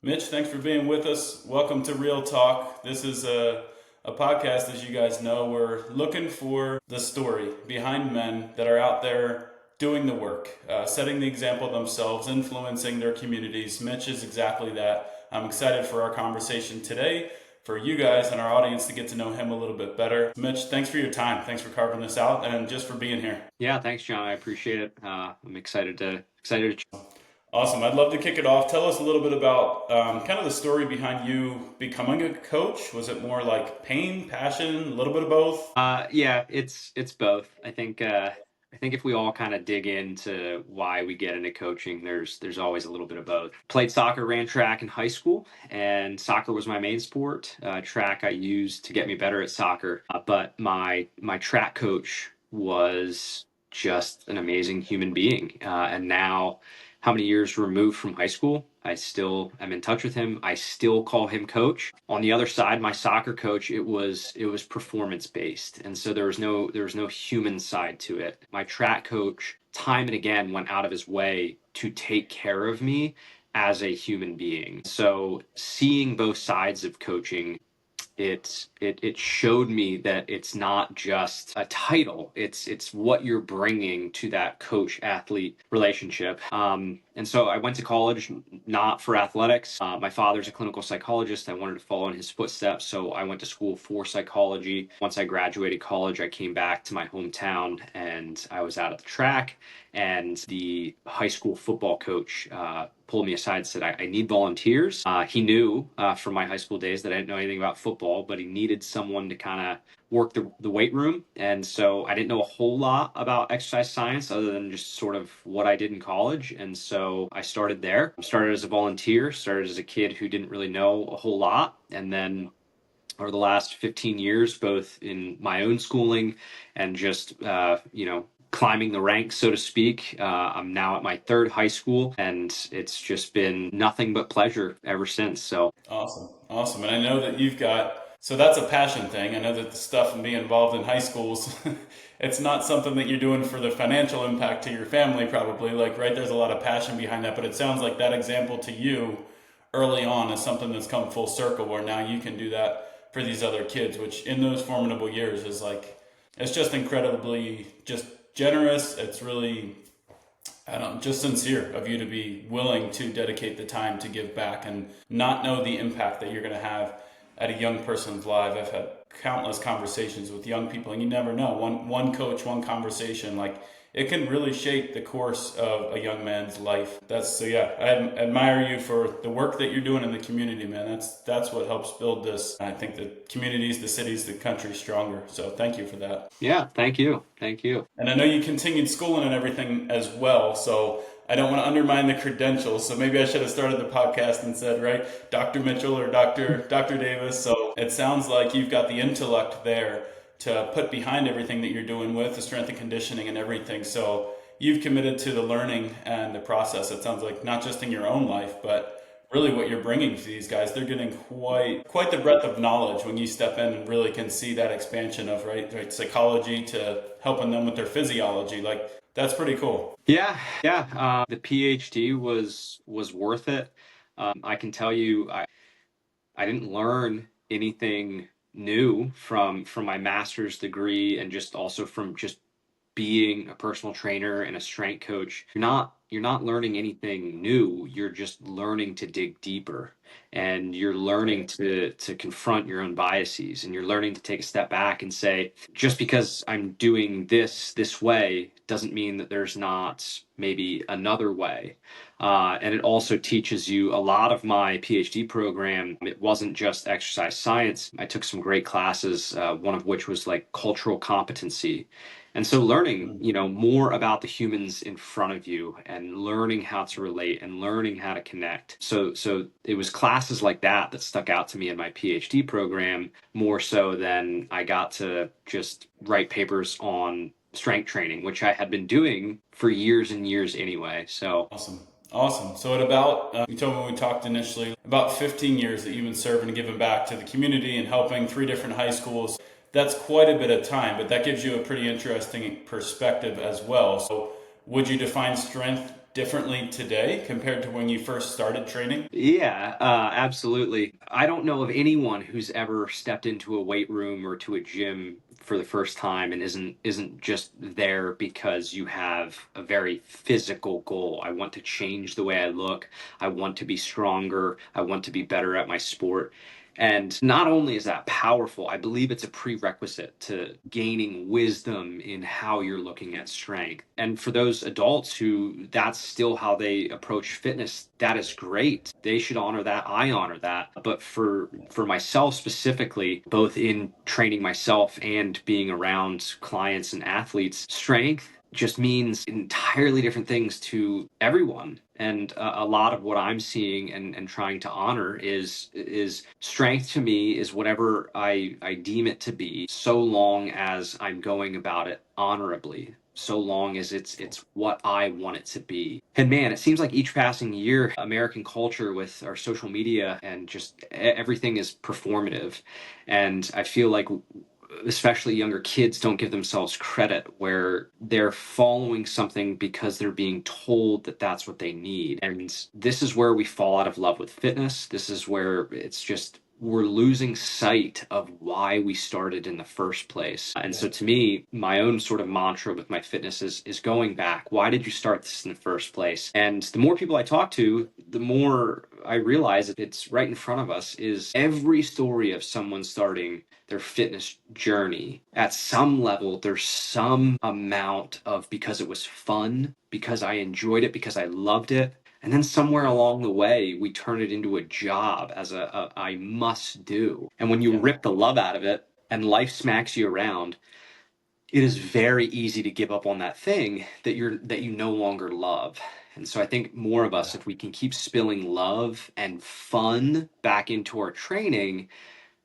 Mitch, thanks for being with us. Welcome to Real Talk. This is a podcast, as you guys know. We're looking for the story behind men that are out there doing the work, setting the example themselves, influencing their communities. Mitch is exactly that. I'm excited for our conversation today, for you guys and our audience to get to know him a little bit better. Mitch, thanks for your time. Thanks for carving this out and just for being here. Yeah, thanks, John. I appreciate it. I'm excited to. Awesome. I'd love to kick it off. Tell us a little bit about kind of the story behind you becoming a coach. Was it more like pain, passion, a little bit of both? Yeah, it's both. I think if we all kind of dig into why we get into coaching, there's always a little bit of both. Played soccer, ran track in high school, and soccer was my main sport. Track I used to get me better at soccer, but my track coach was just an amazing human being. And now, how many years removed from high school, I still am in touch with him. I still call him coach. On the other side, my soccer coach, it was performance based. And so there was no human side to it. My track coach time and again went out of his way to take care of me as a human being. So seeing both sides of coaching, it showed me that it's not just a title. It's what you're bringing to that coach athlete relationship. And so I went to college not for athletics. My father's a clinical psychologist. I wanted to follow in his footsteps, so I went to school for psychology. Once I graduated college, I came back to my hometown and I was out at the track. And the high school football coach pulled me aside and said, I need volunteers. He knew from my high school days that I didn't know anything about football, but he needed someone to kind of work the weight room. And so I didn't know a whole lot about exercise science other than just sort of what I did in college. And so I started there. Started as a volunteer, started as a kid who didn't really know a whole lot. And then over the last 15 years, both in my own schooling and just, climbing the ranks, so to speak. I'm now at my third high school, and it's just been nothing but pleasure ever since. So, Awesome. Awesome. And I know that you've got, so that's a passion thing. I know that the stuff and being involved in high schools, it's not something that you're doing for the financial impact to your family, probably. Like, right, there's a lot of passion behind that. But it sounds like that example to you early on is something that's come full circle where now you can do that for these other kids, which in those formidable years is like, it's just incredibly just generous. It's really, I don't know, just sincere of you to be willing to dedicate the time to give back and not know the impact that you're going to have at a young person's life. I've had countless conversations with young people, and you never know. One coach, one conversation, like it can really shape the course of a young man's life. That's so yeah. I admire you for the work that you're doing in the community, man. That's what helps build this. I think the communities, the cities, the country stronger. So thank you for that. yeah, thank you. Thank you. And I know you continued schooling and everything as well. So I don't want to undermine the credentials. So maybe I should have started the podcast and said, right, Dr. Mitchell or Dr. Davis. So it sounds like you've got the intellect there to put behind everything that you're doing with the strength and conditioning and everything. So you've committed to the learning and the process. It sounds like not just in your own life, but really what you're bringing to these guys. They're getting quite the breadth of knowledge when you step in and really can see that expansion of right psychology to helping them with their physiology. Like that's pretty cool. Yeah, yeah. The PhD was worth it. I can tell you, I didn't learn anything new from my master's degree, and just also from just being a personal trainer and a strength coach. You're not learning anything new. You're just learning to dig deeper, and you're learning to confront your own biases, and you're learning to take a step back and say, just because I'm doing this way doesn't mean that there's not maybe another way. And it also teaches you a lot. Of my PhD program, it wasn't just exercise science. I took some great classes, one of which was like cultural competency. And so learning, more about the humans in front of you, and learning how to relate and learning how to connect. So it was classes like that that stuck out to me in my PhD program more so than I got to just write papers on strength training, which I had been doing for years and years anyway. So Awesome. Awesome. So at about, you told me when we talked initially, about 15 years that you've been serving and giving back to the community and helping three different high schools. That's quite a bit of time, but that gives you a pretty interesting perspective as well. So would you define strength differently today compared to when you first started training? Yeah, absolutely. I don't know of anyone who's ever stepped into a weight room or to a gym for the first time and isn't just there because you have a very physical goal. I want to change the way I look. I want to be stronger. I want to be better at my sport. And not only is that powerful, I believe it's a prerequisite to gaining wisdom in how you're looking at strength. And for those adults who that's still how they approach fitness, that is great. They should honor that. I honor that. But for myself specifically, both in training myself and being around clients and athletes, strength just means entirely different things to everyone. And a lot of what I'm seeing and trying to honor is strength to me is whatever I deem it to be, so long as I'm going about it honorably, so long as it's what I want it to be. And man, it seems like each passing year, American culture with our social media and just everything is performative. And I feel like especially younger kids don't give themselves credit where they're following something because they're being told that that's what they need. And this is where we fall out of love with fitness. This is where it's just we're losing sight of why we started in the first place. And so to me, my own sort of mantra with my fitness is going back. Why did you start this in the first place? And the more people I talk to, the more I realize that it's right in front of us is every story of someone starting their fitness journey. At some level, there's some amount of because it was fun, because I enjoyed it, because I loved it. And then somewhere along the way, we turn it into a job as a I must do. And when you Yeah. rip the love out of it and life smacks you around, it is very easy to give up on that thing that you no longer love. And so I think more of us, if we can keep spilling love and fun back into our training,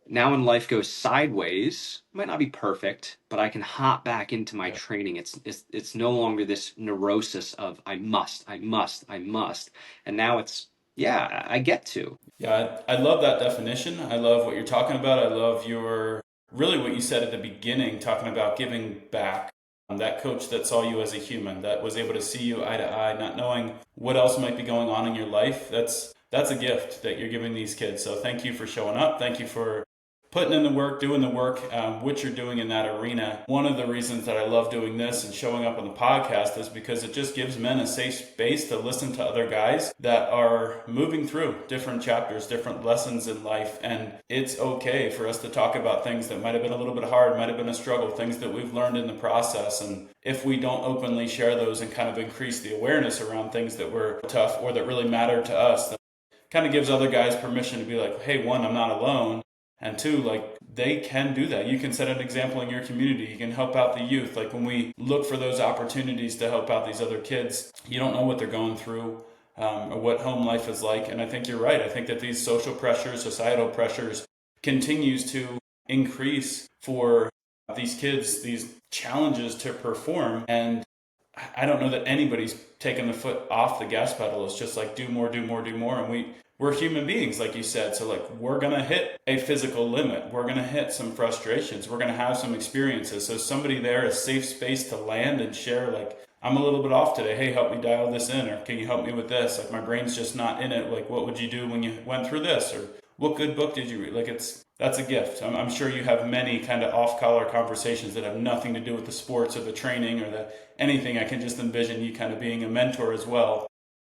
now when life goes sideways, it might not be perfect, but I can hop back into my Yeah. training. It's no longer this neurosis of I must, I must, I must. And now it's yeah, I get to. Yeah, I love that definition. I love what you're talking about. I love your really what you said at the beginning, talking about giving back. That coach that saw you as a human, that was able to see you eye to eye, not knowing what else might be going on in your life. That's a gift that you're giving these kids. So thank you for showing up. Thank you for putting in the work, doing the work, what you're doing in that arena. One of the reasons that I love doing this and showing up on the podcast is because it just gives men a safe space to listen to other guys that are moving through different chapters, different lessons in life. And it's okay for us to talk about things that might have been a little bit hard, might have been a struggle, things that we've learned in the process. And if we don't openly share those and kind of increase the awareness around things that were tough or that really mattered to us, that kind of gives other guys permission to be like, hey, one, I'm not alone. And two, like they can do that. You can set an example in your community. You can help out the youth. Like when we look for those opportunities to help out these other kids, you don't know what they're going through or what home life is like. And I think you're right. I think that these social pressures, societal pressures continues to increase for these kids, these challenges to perform. And I don't know that anybody's taken the foot off the gas pedal. It's just like do more, do more, do more. And we're human beings, like you said. So like we're gonna hit a physical limit. We're gonna hit some frustrations. We're gonna have some experiences. So somebody there, a safe space to land and share like I'm a little bit off today. Hey, help me dial this in, or can you help me with this? Like my brain's just not in it. Like what would you do when you went through this? Or what good book did you read? Like that's a gift. I'm sure you have many kind of off-collar conversations that have nothing to do with the sports or the training or the anything. I can just envision you kind of being a mentor as well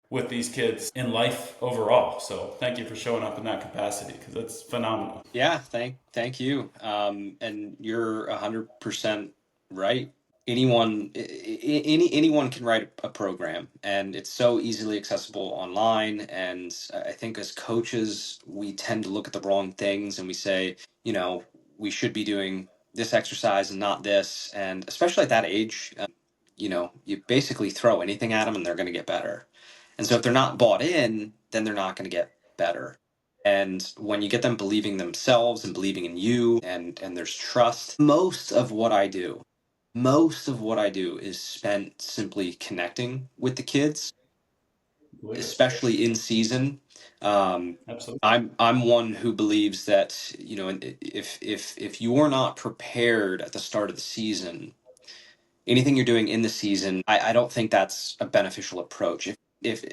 with these kids in life overall. So thank you for showing up in that capacity because that's phenomenal. Yeah, thank you. And you're 100% right. Anyone can write a program, and it's so easily accessible online. And I think as coaches, we tend to look at the wrong things, and we say, you know, we should be doing this exercise and not this. And especially at that age, you basically throw anything at them, and they're going to get better. And so if they're not bought in, then they're not going to get better. And when you get them believing themselves and believing in you and there's trust, most of what I do is spent simply connecting with the kids, Believe it. especially in season. Um, Absolutely. I'm one who believes that, if you're not prepared at the start of the season, anything you're doing in the season, I don't think that's a beneficial approach. if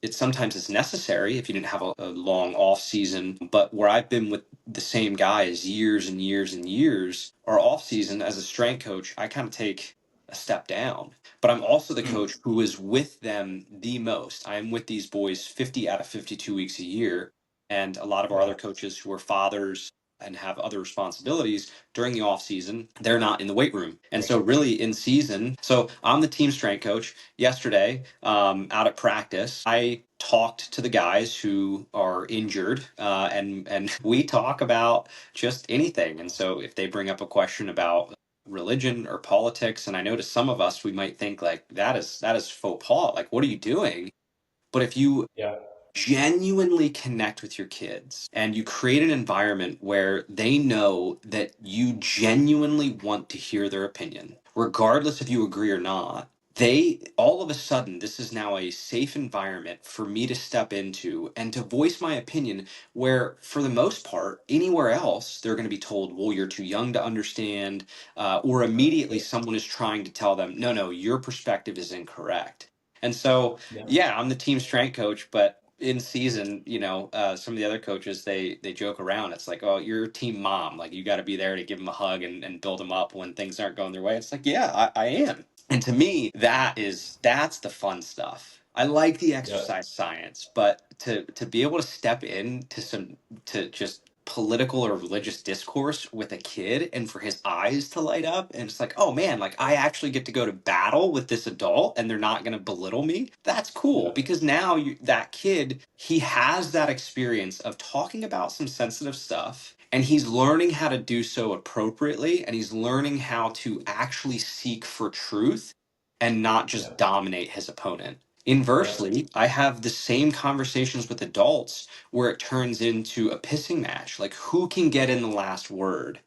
it sometimes is necessary if you didn't have a long off season. But where I've been with the same guys years and years and years, our off season as a strength coach, I kind of take a step down. But I'm also the Hmm. coach who is with them the most. I'm with these boys 50 out of 52 weeks a year. And a lot of our other Wow. coaches who are fathers and have other responsibilities during the off season, they're not in the weight room. And Right. so really in season, so I'm the team strength coach. Yesterday, out at practice, I talked to the guys who are injured, and we talk about just anything. And so if they bring up a question about religion or politics, and I know to some of us we might think like that is faux pas. Like, what are you doing? But if you Yeah. genuinely connect with your kids and you create an environment where they know that you genuinely want to hear their opinion, regardless if you agree or not, they all of a sudden, this is now a safe environment for me to step into and to voice my opinion. Where, for the most part, anywhere else, they're going to be told, well, you're too young to understand, or immediately someone is trying to tell them, no, no, your perspective is incorrect. And so, Yeah. yeah, I'm the team strength coach, but in season, some of the other coaches they joke around. It's like, oh, you're a team mom. Like you got to be there to give them a hug and build them up when things aren't going their way. It's like, yeah, I am. And to me, that's the fun stuff. I like the Yeah. exercise science, but to be able to step in to just political or religious discourse with a kid and for his eyes to light up and it's like, oh man, like I actually get to go to battle with this adult and they're not going to belittle me. That's cool Yeah. because now that kid, he has that experience of talking about some sensitive stuff and he's learning how to do so appropriately and he's learning how to actually seek for truth and not Yeah. just dominate his opponent. Yeah. Inversely, I have the same conversations with adults where it turns into a pissing match. Like, who can get in the last word?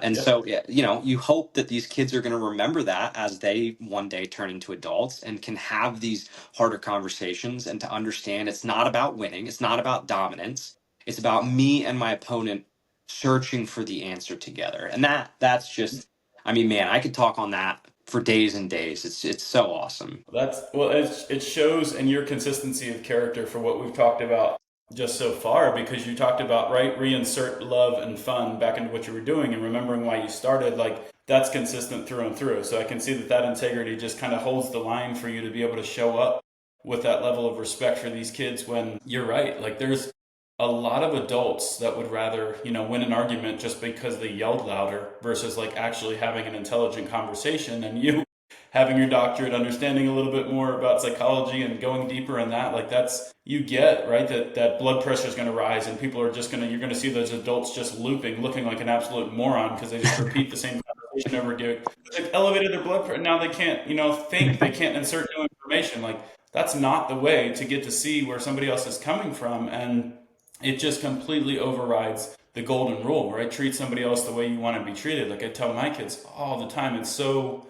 And Yep. so, yeah, you hope that these kids are going to remember that as they one day turn into adults and can have these harder conversations and to understand it's not about winning, it's not about dominance, it's about me and my opponent searching for the answer together. And that's just, I mean, man, I could talk on that for days and days. It's so awesome. That's well, it shows in your consistency of character for what we've talked about just so far because you talked about right reinsert love and fun back into what you were doing and remembering why you started like that's consistent through and through. So I can see that that integrity just kind of holds the line for you to be able to show up with that level of respect for these kids when you're right. Like there's a lot of adults that would rather, win an argument just because they yelled louder versus like actually having an intelligent conversation and you having your doctorate, understanding a little bit more about psychology and going deeper in that, like that's you get right that blood pressure is going to rise and people are just going to you're going to see those adults just looping, looking like an absolute moron because they just repeat the same conversation over again. They've elevated their blood pressure. Now they can't, think they can't insert new information. Like that's not the way to get to see where somebody else is coming from, and it just completely overrides the golden rule, right? Treat somebody else the way you want to be treated. Like I tell my kids all the time, it's so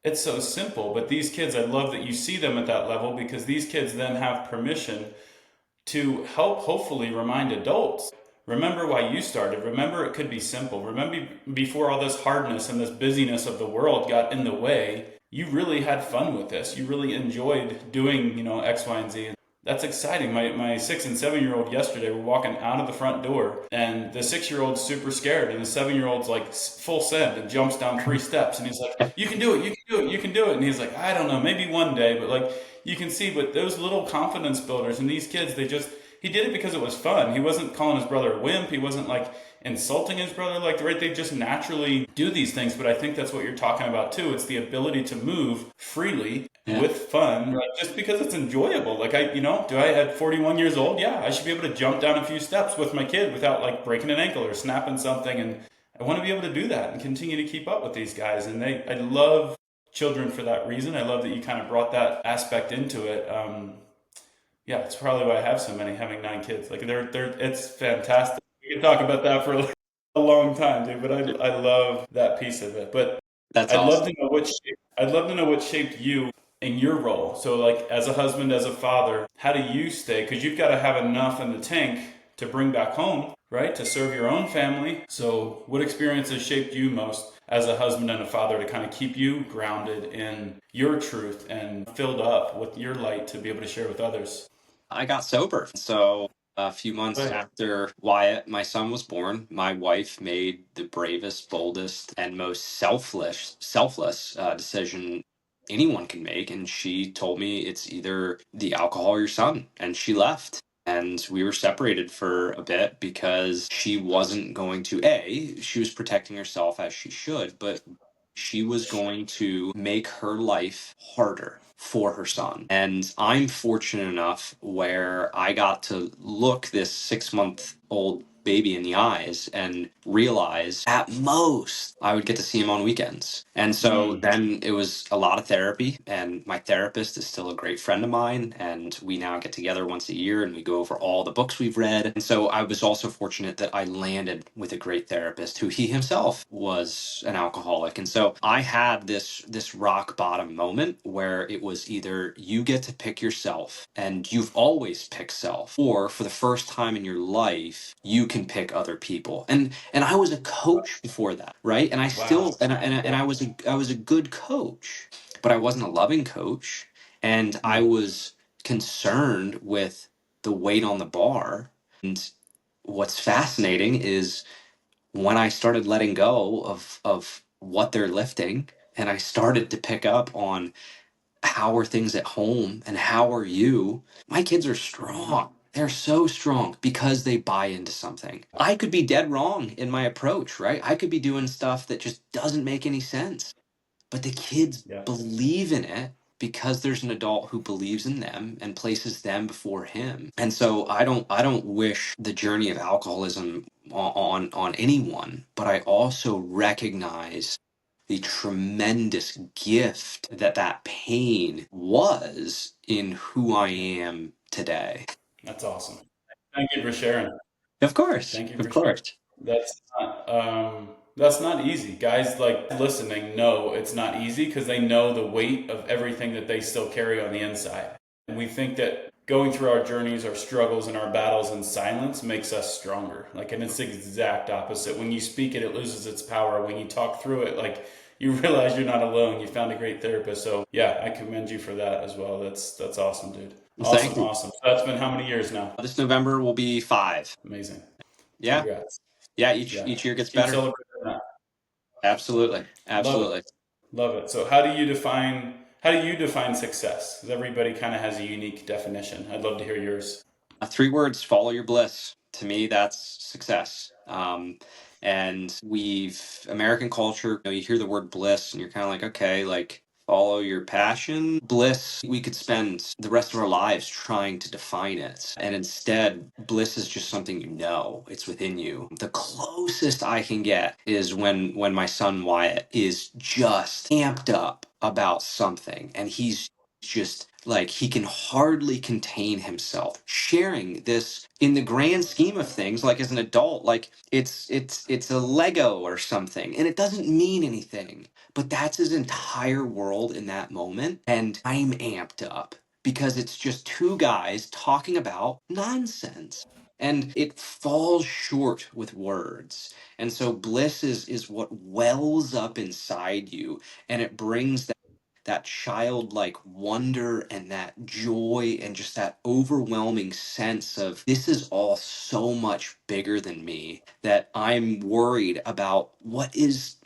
simple, but these kids, I love that you see them at that level because these kids then have permission to help hopefully remind adults. Remember why you started. Remember it could be simple. Remember before all this hardness and this busyness of the world got in the way, you really had fun with this. You really enjoyed doing, X, Y, and Z. That's exciting. My 6 and 7 year old yesterday were walking out of the front door, and the 6 year old's super scared, and the 7 year old's like full send and jumps down 3 steps, and he's like, "You can do it, you can do it, you can do it." And he's like, "I don't know, maybe one day," but like you can see, but those little confidence builders and these kids, he did it because it was fun. He wasn't calling his brother a wimp. He wasn't like insulting his brother, like right. They just naturally do these things. But I think that's what you're talking about too. It's the ability to move freely Yeah. with fun, like just because it's enjoyable. Like do I at 41 years old? Yeah, I should be able to jump down a few steps with my kid without like breaking an ankle or snapping something. And I want to be able to do that and continue to keep up with these guys. And I love children for that reason. I love that you kind of brought that aspect into it. Yeah, it's probably why I have so many, having 9 kids. Like it's fantastic. We could talk about that for a long time, dude. But I love that piece of it. But That's I'd love awesome. to know I'd love to know what shaped you in your role. So like as a husband, as a father, how do you stay? Because you've got to have enough in the tank to bring back home, right? To serve your own family. So, what experiences shaped you most as a husband and a father to kind of keep you grounded in your truth and filled up with your light to be able to share with others? I got sober. So a few months Right. after Wyatt, my son, was born, my wife made the bravest, boldest, and most selfless decision anyone can make. And she told me it's either the alcohol or your son. And she left. And we were separated for a bit because she wasn't going to, she was protecting herself as she should, but she was going to make her life harder for her son. And I'm fortunate enough where I got to look this 6 month old baby in the eyes and realize at most I would get to see him on weekends. And so Mm, then it was a lot of therapy, and my therapist is still a great friend of mine, and we now get together once a year and we go over all the books we've read. And so I was also fortunate that I landed with a great therapist who he himself was an alcoholic. And so I had this rock bottom moment where it was either you get to pick yourself and you've always picked self, or for the first time in your life you can pick other people. And I was a coach before that, right? And I wow. still and Yeah. I was a good coach, but I wasn't a loving coach, and I Mm, was concerned with the weight on the bar. And what's fascinating is when I started letting go of what they're lifting, and I started to pick up on how are things at home and how are you, my kids are strong. They're so strong because they buy into something. I could be dead wrong in my approach, right? I could be doing stuff that just doesn't make any sense, but the kids yeah. believe in it because there's an adult who believes in them and places them before him. And so I don't wish the journey of alcoholism on anyone, but I also recognize the tremendous gift that that pain was in who I am today. That's awesome. Thank you for sharing. Of course, Thank you of for sharing. course. That's not easy. Guys like listening know it's not easy because they know the weight of everything that they still carry on the inside. And we think that going through our journeys, our struggles, and our battles in silence makes us stronger. Like, and it's the exact opposite. When you speak it, it loses its power. When you talk through it, like you realize you're not alone. You found a great therapist. So yeah, I commend you for that as well. That's awesome, dude. Thank Awesome, you. awesome. So that's been how many years now? This November will be 5. Amazing. Yeah, Congrats. yeah. Each Yeah. each year gets Keep better. celebrating that. Absolutely, Love it. absolutely. Love it. So how do you define success? Because everybody kind of has a unique definition. I'd love to hear yours. 3 words: follow your bliss. To me, that's success. And American culture, you hear the word bliss and you're kind of like, okay, like follow your passion. Bliss, we could spend the rest of our lives trying to define it. And instead, bliss is just something you know, it's within you. The closest I can get is when my son Wyatt is just amped up about something and he's just like he can hardly contain himself sharing this in the grand scheme of things, like as an adult, like it's a Lego or something and it doesn't mean anything, but that's his entire world in that moment, and I'm amped up because it's just two guys talking about nonsense, and it falls short with words. And so bliss is what wells up inside you, and it brings that childlike wonder and that joy and just that overwhelming sense of this is all so much bigger than me, that I'm worried about what is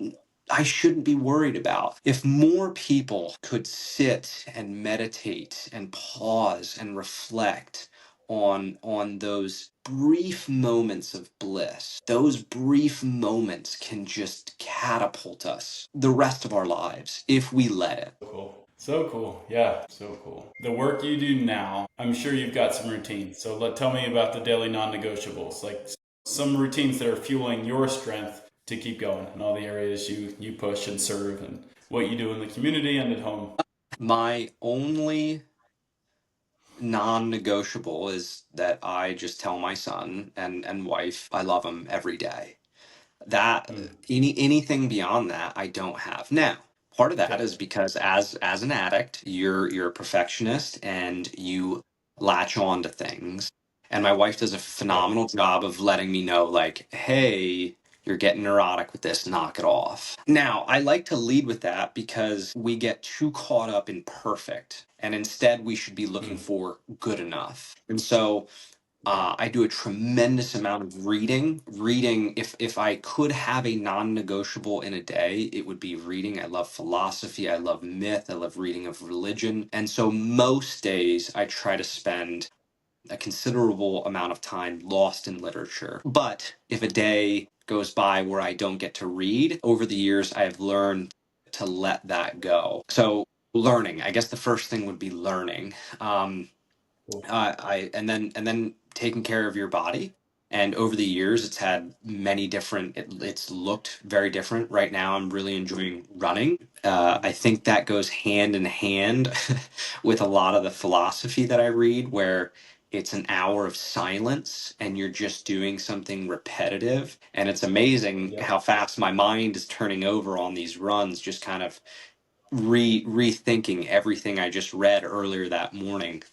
I shouldn't be worried about. If more people could sit and meditate and pause and reflect on those brief moments of bliss, those brief moments can just catapult us the rest of our lives if we let it. Cool. So cool. Yeah, so cool. The work you do now, I'm sure you've got some routines. So tell me about the daily non-negotiables, like some routines that are fueling your strength to keep going in all the areas you push and serve and what you do in the community and at home. My only non-negotiable is that I just tell my son and wife I love them every day. That Mm, anything beyond that I don't have. Now, part of that okay. is because as an addict, you're a perfectionist and you latch on to things. And my wife does a Yeah. phenomenal job of letting me know, like, hey, you're getting neurotic with this, knock it off. Now, I like to lead with that because we get too caught up in perfect, and instead we should be looking Mm, for good enough. And so right. I do a tremendous amount of reading. Reading, if I could have a non-negotiable in a day, it would be reading. I love philosophy. I love myth. I love reading of religion. And so most days I try to spend a considerable amount of time lost in literature. But if a day goes by where I don't get to read, over the years I have learned to let that go. So learning, I guess the first thing would be learning. Cool. I and then taking care of your body. And over the years, it's had many different. It's looked very different. Right now, I'm really enjoying running. I think that goes hand in hand with a lot of the philosophy that I read, where it's an hour of silence and you're just doing something repetitive. And it's amazing Yep. how fast my mind is turning over on these runs, just kind of rethinking everything I just read earlier that morning.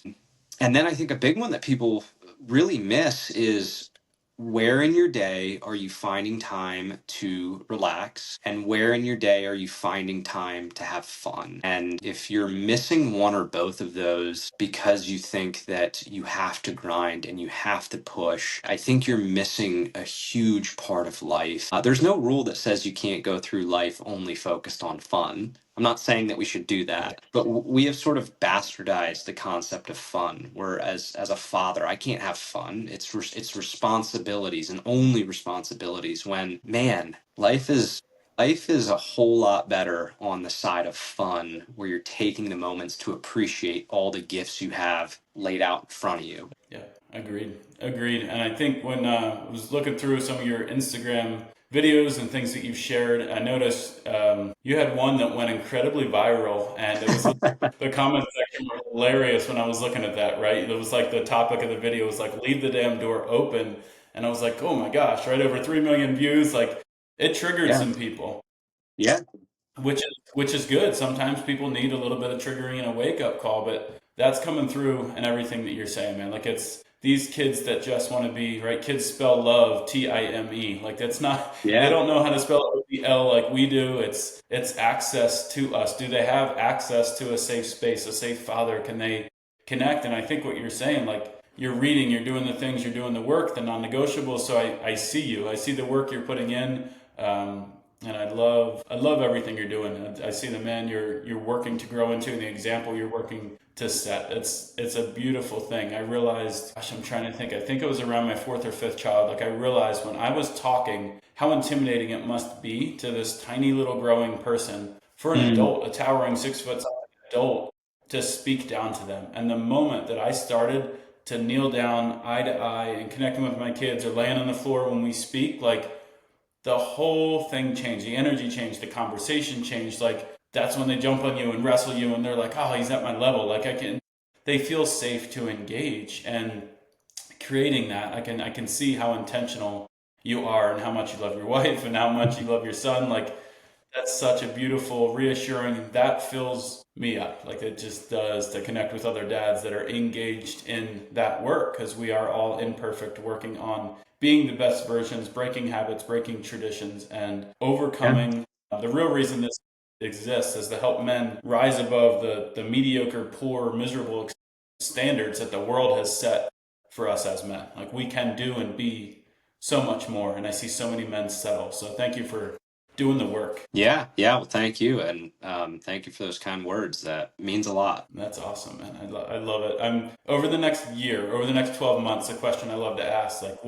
And then I think a big one that people really miss is, where in your day are you finding time to relax? And where in your day are you finding time to have fun? And if you're missing one or both of those because you think that you have to grind and you have to push, I think you're missing a huge part of life. There's no rule that says you can't go through life only focused on fun. I'm not saying that we should do Yeah. that, but we have sort of bastardized the concept of fun. Whereas as a father, I can't have fun. It's responsibilities and only responsibilities. When, man, life is a whole lot better on the side of fun, where you're taking the moments to appreciate all the gifts you have laid out in front of you. Yeah, agreed. Agreed. And I think when I was looking through some of your Instagram videos and things that you've shared, I noticed you had one that went incredibly viral, and it was the comment section were hilarious when I was looking at that, right? It was like the topic of the video was like, leave the damn door open. And I was like, oh my gosh, right? Over 3 million views. Like, it triggered Yeah. some people. Yeah. Which is good. Sometimes people need a little bit of triggering and a wake up call, but that's coming through in everything that you're saying, man. Like, it's these kids that just want to be right. Kids spell love Time. Like, that's not. They Yeah. don't know how to spell OEL like we do. It's access to us. Do they have access to a safe space, a safe father? Can they connect? And I think what you're saying, like, you're reading, you're doing the things, you're doing the work, the non-negotiables. So I see you. I see the work you're putting in. And I love everything you're doing. I see the man you're working to grow into and the example you're working to set. It's a beautiful thing. I realized, gosh, I'm trying to think. I think it was around my fourth or fifth child. Like, I realized when I was talking how intimidating it must be to this tiny little growing person for an Mm. adult, a towering 6 foot adult, to speak down to them. And the moment that I started to kneel down eye to eye and connecting with my kids or laying on the floor when we speak, like, the whole thing changed. The energy changed. The conversation changed. Like, that's when they jump on you and wrestle you, and they're like, "Oh, he's at my level." Like, I can. They feel safe to engage, and creating that, I can see how intentional you are, and how much you love your wife, and how much you love your son. Like, that's such a beautiful, reassuring. That fills me up. Like, it just does, to connect with other dads that are engaged in that work, because we are all imperfect, working on being the best versions, breaking habits, breaking traditions, and Yeah. overcoming. The real reason this exists is to help men rise above the mediocre, poor, miserable standards that the world has set for us as men. Like, we can do and be so much more. And I see so many men settle. So thank you for doing the work. Yeah, yeah. Well, thank you, and thank you for those kind words. That means a lot. That's awesome, man. I love it. I'm over the next year, over the next 12 months, a question I love to ask, like,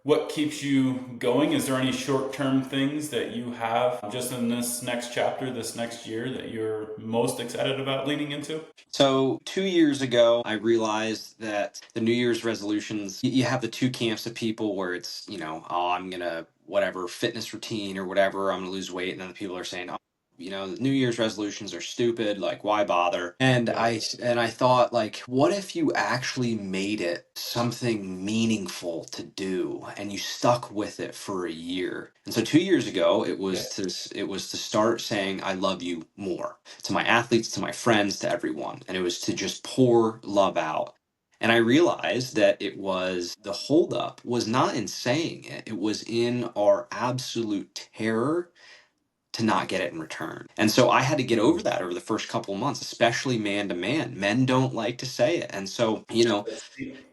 what keeps you going? Is there any short-term things that you have just in this next chapter, this next year, that you're most excited about leaning into? So 2 years ago, I realized that the New Year's resolutions, you have the two camps of people where it's, oh, I'm gonna whatever fitness routine or whatever, I'm gonna lose weight, and then the people are saying, oh, the New Year's resolutions are stupid, like why bother? And Yep. I thought, like, what if you actually made it something meaningful to do and you stuck with it for a year? And so 2 years ago, Yeah. it was to start saying I love you more to my athletes, to my friends, to everyone. And it was to just pour love out. And I realized that it was the holdup was not in saying it, it was in our absolute terror to not get it in return. And so I had to get over that over the first couple of months, especially man to man. Men don't like to say it. And so,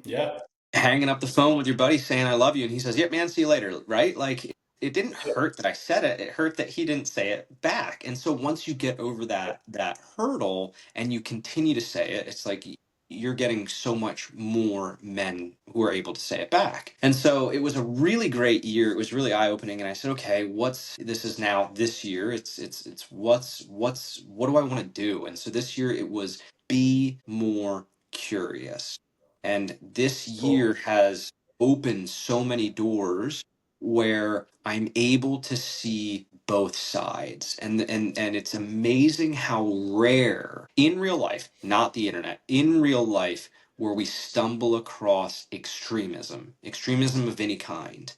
Yeah. hanging up the phone with your buddy saying I love you, and he says, "Yep, man, see you later," right? Like, it didn't hurt that I said it, it hurt that he didn't say it back. And so once you get over that hurdle and you continue to say it, it's like you're getting so much more men who are able to say it back. And so it was a really great year. It was really eye-opening. And I said, okay, this is now this year. It's what do I want to do? And so this year it was be more curious. And this Cool. year has opened so many doors where I'm able to see both sides. And it's amazing how rare in real life, not the internet, in real life, where we stumble across extremism of any kind.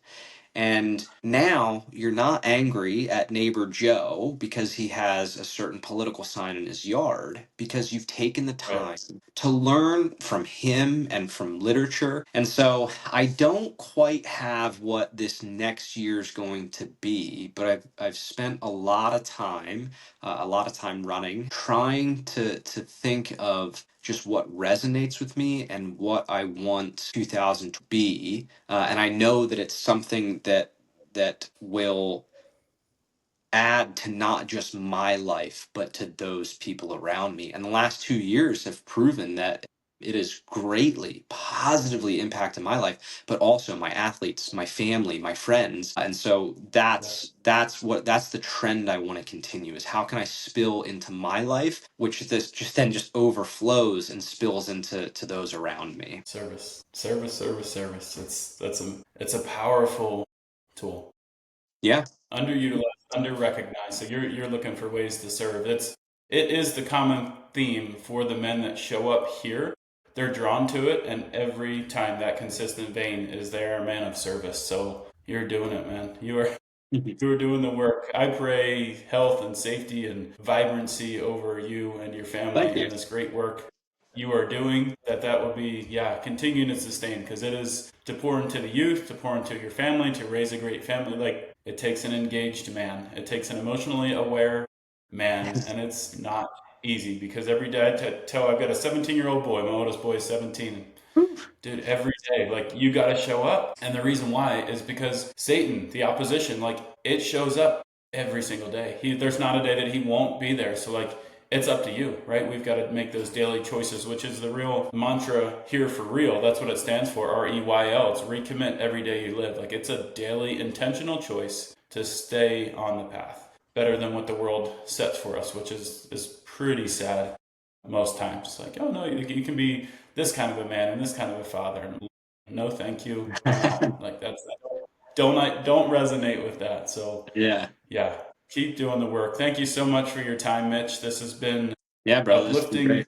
And now you're not angry at neighbor Joe because he has a certain political sign in his yard, because you've taken the Right. time to learn from him and from literature. And so I don't quite have what this next year's going to be, but I've spent a lot of time running, trying to think of just what resonates with me and what I want 2000 to be. And I know that it's something that will add to not just my life, but to those people around me. And the last 2 years have proven that it has greatly positively impacted my life, but also my athletes, my family, my friends. And so that's the trend I want to continue, is how can I spill into my life, which this just overflows and spills into those around me. Service. It's a powerful tool. Yeah. Underutilized, underrecognized. So you're looking for ways to serve. It is the common theme for the men that show up here. They're drawn to it, and every time that consistent vein is they are a man of service. So you're doing it, man. You are doing the work. I pray health and safety and vibrancy over you and your family Thank you. and this great work you are doing, that will be, yeah, continuing to sustain, because it is to pour into the youth, to pour into your family, to raise a great family. Like, it takes an engaged man. It takes an emotionally aware man, and it's not easy, because every day tell I've got a 17-year-old boy. My oldest boy is 17. Dude, every day, like, you got to show up. And the reason why is because Satan, the opposition, like, it shows up every single day. There's not a day that he won't be there. So, like, it's up to you, right? We've got to make those daily choices, which is the real mantra here for real. That's what it stands for, REYL. It's recommit every day you live. Like, it's a daily intentional choice to stay on the path. Better than what the world sets for us, which is pretty sad most times. Like, oh no, you can be this kind of a man and this kind of a father. And no, thank you, I'm not. Like, that's don't resonate with that. So Yeah. yeah, keep doing the work. Thank you so much for your time, Mitch. This has been Yeah, bro, this has been uplifting, great.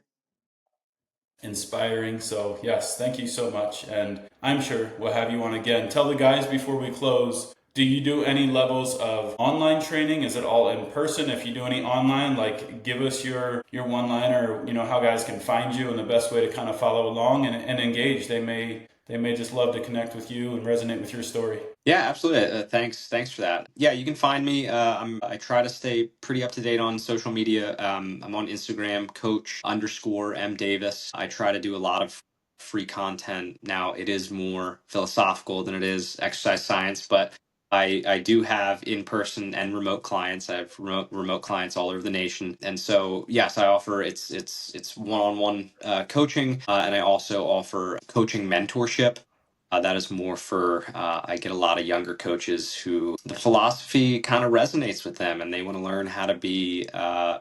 inspiring. So yes, thank you so much. And I'm sure we'll have you on again. Tell the guys before we close, do you do any levels of online training? Is it all in person? If you do any online, like, give us your one liner, how guys can find you and the best way to kind of follow along and engage. They may just love to connect with you and resonate with your story. Yeah, absolutely. Thanks for that. Yeah, you can find me. I try to stay pretty up to date on social media. I'm on Instagram, coach_M Davis. I try to do a lot of free content. Now, it is more philosophical than it is exercise science, but I do have in-person and remote clients. I have remote clients all over the nation, and so yes, I offer it's one-on-one coaching, and I also offer coaching mentorship. That is more for, I get a lot of younger coaches who the philosophy kind of resonates with them, and they want to learn how to be, a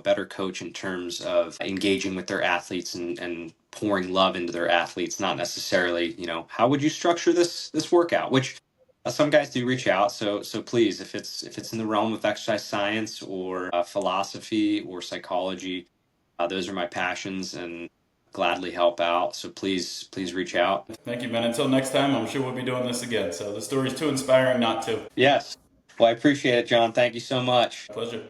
better coach in terms of engaging with their athletes and pouring love into their athletes, not necessarily, how would you structure this workout, which some guys do reach out. So please, if it's in the realm of exercise science or philosophy or psychology, those are my passions, and gladly help out. So please reach out. Thank you, man. Until next time, I'm sure we'll be doing this again. So the story's too inspiring not to. Yes. Well, I appreciate it, John. Thank you so much. Pleasure.